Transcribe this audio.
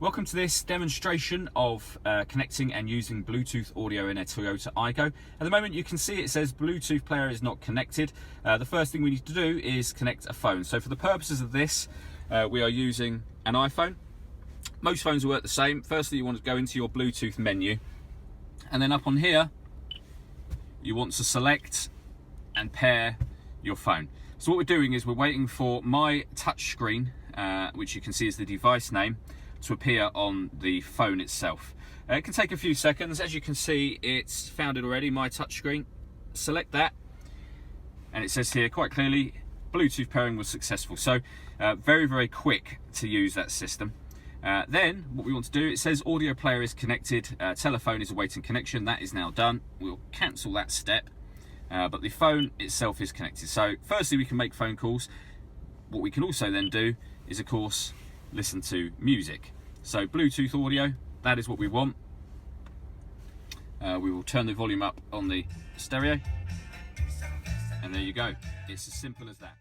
Welcome to this demonstration of connecting and using Bluetooth audio in a Toyota Aygo. At the moment you can see it says Bluetooth player is not connected. The first thing we need to do is connect a phone. So for the purposes of this, we are using an iPhone. Most phones will work the same. Firstly, you want to go into your Bluetooth menu, and then up on here, you want to select and pair your phone. So what we're doing is we're waiting for my touch screen, which you can see is the device name, to appear on the phone itself. It can take a few seconds. As you can see, it's found it already, my touchscreen. Select that, and it says here quite clearly, Bluetooth pairing was successful. So very, very quick to use that system. Then what we want to do, it says audio player is connected, telephone is awaiting connection. That is now done. We'll cancel that step, but the phone itself is connected. So firstly, we can make phone calls. What we can also then do is, of course, listen to music. So Bluetooth audio, that is what we want. We will turn the volume up on the stereo, and there you go. It's as simple as that.